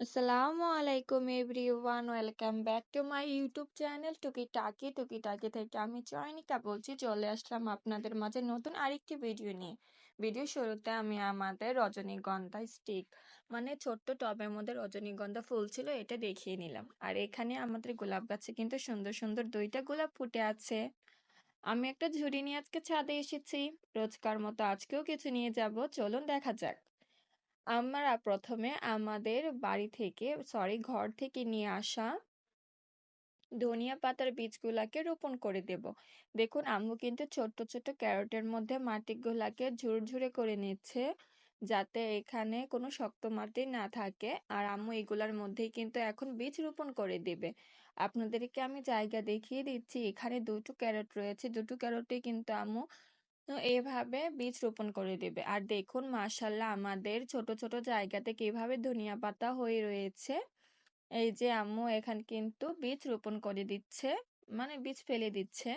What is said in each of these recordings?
আসসালামু আলাইকুম everyone, welcome back to my YouTube channel টুকিটাকি থেকে আমি চয়নিকা বলছি। চলে আসলাম আপনাদের মাঝে নতুন আরেকটি ভিডিও নিয়ে। ভিডিও শুরুতে আমি আমাদের রজনীগন্ধা স্টিক মানে ছোট্ট টবের মধ্যে রজনীগন্ধা ফুল ছিল এটা দেখিয়ে নিলাম। আর এখানে আমাদের গোলাপ গাছে কিন্তু সুন্দর সুন্দর দুইটা গোলাপ ফুটে আছে। আমি একটা ঝুড়ি নিয়ে আজকে ছাদে এসেছি। রোজকার মতো আজকেও কিছু নিয়ে যাব, চলুন দেখা যাক। আমরা প্রথমে আমাদের বাড়ি থেকে ঘর থেকে নিয়ে আসা ধনিয়া পাতার বীজগুলাকে রোপণ করে দেব। দেখুন আম্মু কিন্তু ছোট্ট ছোট্ট ক্যারটের মধ্যে মাটিগুলাকে ঝুরঝুরে করে নিচ্ছে, যাতে এখানে কোনো শক্ত মাটি না থাকে। আর আম্মু এগুলার মধ্যেই কিন্তু এখন বীজ রোপণ করে দিবে। আপনাদেরকে আমি জায়গা দেখিয়ে দিচ্ছি। এখানে দুটো ক্যারট রয়েছে, দুটো ক্যারটে কিন্তু আম্মু এভাবে বীজ রোপণ করে দেবে। আর দেখুন মাশাআল্লাহ আমাদের ছোট ছোট জায়গাতে কিভাবে ধনিয়া পাতা হয়ে রয়েছে। এই যে আম্মু এখানে কিন্তু বীজ রোপণ করে দিচ্ছে, মানে বীজ ফেলে দিচ্ছে।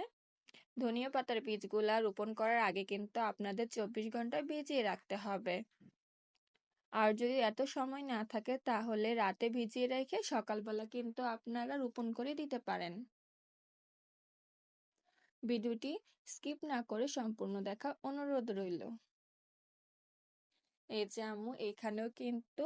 ধনিয়া পাতার বীজগুলা রোপণ করার আগে কিন্তু আপনাদের 24 ঘন্টা ভিজিয়ে রাখতে হবে। আর যদি এত সময় না থাকে তাহলে রাতে ভিজিয়ে রেখে সকালবেলা কিন্তু আপনারা রোপণ করে দিতে পারেন। ভিডিওটি স্কিপ না করে সম্পূর্ণ দেখার অনুরোধ রইল। এই যে আম্মু এখানেও কিন্তু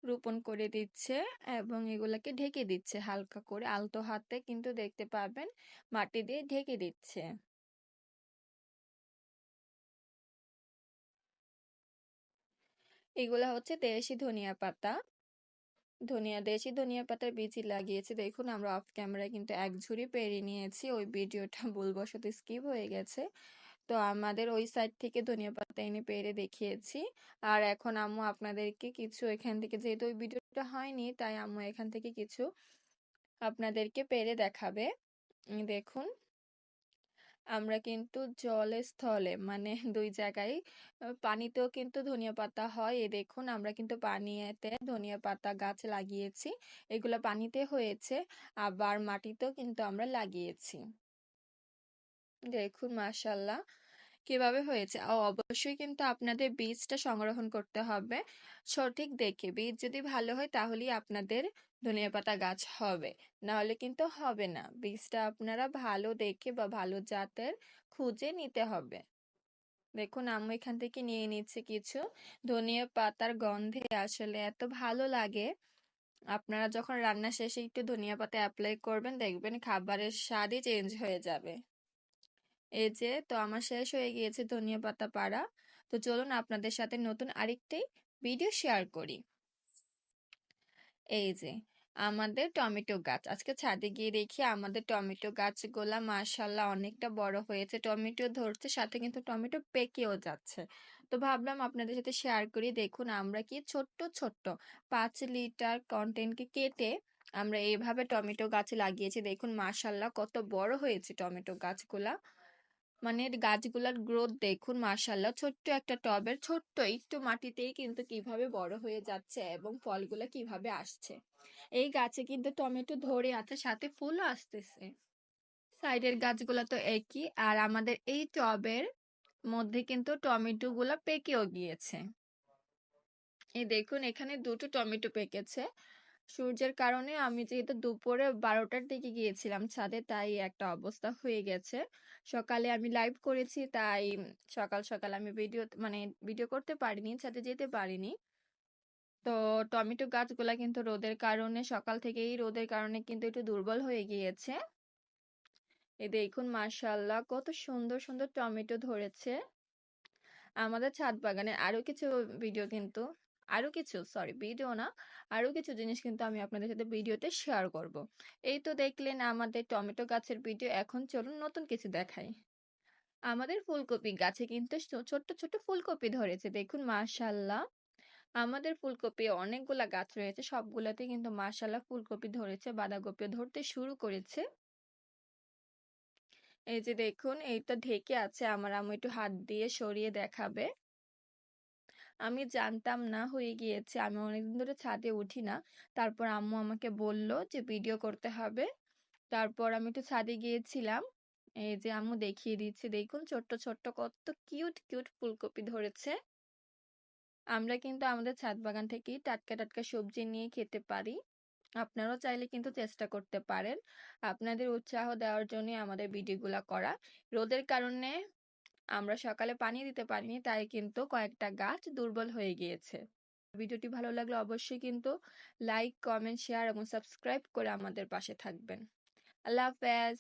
রোপণ করে দিচ্ছে এবং এগুলাকে ঢেকে দিচ্ছে হালকা করে, আলতো হাতে কিন্তু দেখতে পাবেন মাটি দিয়ে ঢেকে দিচ্ছে। এগুলা হচ্ছে দেশি ধনিয়া পাতা। দেশি ধনিয়া পাতার বীজই লাগিয়েছি। দেখুন আমরা অফ ক্যামেরায় কিন্তু এক ঝুড়ি পেরে নিয়েছি, ওই ভিডিওটা ভুলবশত স্কিপ হয়ে গেছে। তো আমাদের ওই সাইড থেকে ধনিয়া পাতা এনে পেরে দেখিয়েছি। আর এখন আম্মু আপনাদেরকে কিছু এখান থেকে, যেহেতু ওই ভিডিওটা হয়নি তাই আম্মু এখান থেকে কিছু আপনাদেরকে পেরে দেখাবে। দেখুন আমরা কিন্তু জলে স্থলে মানে দুই জায়গায় পানিতেও কিন্তু ধনিয়া পাতা হয়। এই দেখুন আমরা কিন্তু পানিতে ধনিয়া পাতা গাছ লাগিয়েছি। এগুলো পানিতে হয়েছে, আবার মাটিতেও কিন্তু আমরা লাগিয়েছি। দেখুন মাশাআল্লাহ কিভাবে হয়েছে। অবশ্যই কিন্তু আপনাদের বীজটা সংরক্ষণ করতে হবে সঠিক দেখে। বীজ যদি ভালো হয় তাহলেই আপনাদের ধনিয়াপাতা গাছ হবে, না হলে কিন্তু হবে না। বীজটা আপনারা ভালো দেখে বা ভালো জাতের খুঁজে নিতে হবে। দেখুন আম্মু এখান থেকে নিয়ে নিচ্ছে কিছু। ধনিয়া পাতার গন্ধে আসলে এত ভালো লাগে। আপনারা যখন রান্না শেষে একটু ধনিয়া পাতা অ্যাপ্লাই করবেন, দেখবেন খাবারের স্বাদই চেঞ্জ হয়ে যাবে। এই যে তো আমার শেষ হয়ে গিয়েছে ধনিয়া পাতা পাড়া। তো চলুন আপনাদের সাথে নতুন আরেকটি ভিডিও শেয়ার করি। এই যে আমাদের টমেটো গাছ আজকে ছাদে গিয়ে দেখি আমাদের টমেটো গাছগুলা মাশাআল্লাহ অনেকটা বড় হয়েছে, টমেটো ধরছে, সাথে কিন্তু টমেটো পেকেও যাচ্ছে। তো ভাবলাম আপনাদের সাথে শেয়ার করি। দেখুন আমরা কি ছোট্ট ছোট্ট 5 লিটার কন্টেন্টকে কেটে আমরা এইভাবে টমেটো গাছ লাগিয়েছি। দেখুন মাশাআল্লাহ কত বড় হয়েছে টমেটো গাছগুলা, মানে গাছগুলার গ্রোথ দেখুন মাশাআল্লাহ। ছোট্ট একটা টবের ছোট্ট একটু মাটিতেই কিন্তু কিভাবে বড় হয়ে যাচ্ছে এবং ফলগুলা কিভাবে আসছে। এই গাছে কিন্তু টমেটো ধরে আছে, সাথে ফুলও আসতেছে। সাইডের গাছগুলা তো একই। আর আমাদের এই টবের মধ্যে কিন্তু টমেটো গুলা পেকেও গিয়েছে। এই দেখুন এখানে দুটো টমেটো পেকেছে। সূর্যের কারণে আমি যেহেতু দুপুরে 12টার দিকে গিয়েছিলাম ছাদে, তাই একটা অবস্থা হয়ে গেছে। সকালে আমি লাইভ করেছি, তাই সকাল সকাল আমি ভিডিও করতে পারিনি, ছাদে যেতে পারিনি। তো টমেটো গাছগুলা কিন্তু রোদের কারণে, সকাল থেকেই রোদের কারণে কিন্তু একটু দুর্বল হয়ে গিয়েছে। এই দেখুন মাশাআল্লাহ কত সুন্দর সুন্দর টমেটো ধরেছে। আমাদের ছাদ বাগানের আরো কিছু ভিডিও কিন্তু, আরো কিছু সরি ভিডিও না, আরো কিছু জিনিস কিন্তু আমি আপনাদের সাথে ভিডিওতে শেয়ার করব। এই তো দেখলেন আমাদের টমেটো গাছের ভিডিও। এখন চলুন নতুন কিছু দেখাই। আমাদের ফুলকপি গাছে কিন্তু ছোট্ট ছোট্ট ফুলকপি ধরেছে। দেখুন মাশাআল্লাহ আমাদের ফুলকপি অনেকগুলা গাছ রয়েছে, সবগুলাতে কিন্তু মাশাআল্লাহ ফুলকপি ধরেছে, বাঁধাকপিও ধরতে শুরু করেছে। এই যে দেখুন এইটা ঢেকে আছে, আমার আম্মু একটু হাত দিয়ে সরিয়ে দেখাবে। আমি জানতাম না হয়ে গিয়েছে, আমি অনেকদিন ধরে ছাদে উঠি না। তারপর আম্মু আমাকে বলল যে ভিডিও করতে হবে। তারপর আমি একটু ছাদে গিয়েছিলাম। এই যে আম্মু দেখিয়ে দিচ্ছে, দেখুন ছোট্ট ছোট্ট কত কিউট কিউট ফুলকপি ধরেছে। আমরা কিন্তু আমাদের ছাদ বাগান থেকেই টাটকা, টাটকা সবজি নিয়ে খেতে পারি। আপনারাও চাইলে কিন্তু চেষ্টা করতে পারেন। আপনাদের উৎসাহ দেওয়ার জন্যই আমাদের ভিডিওগুলা করা। রোদের কারণে আমরা সকালে পানি দিতে পারিনি, তাই কিন্তু কয়েকটা গাছ দুর্বল হয়ে গিয়েছে। ভিডিওটি ভালো লাগলে অবশ্যই কিন্তু লাইক, কমেন্ট, শেয়ার এবং সাবস্ক্রাইব করে আমাদের পাশে থাকবেন। আল্লাহ হাফেজ।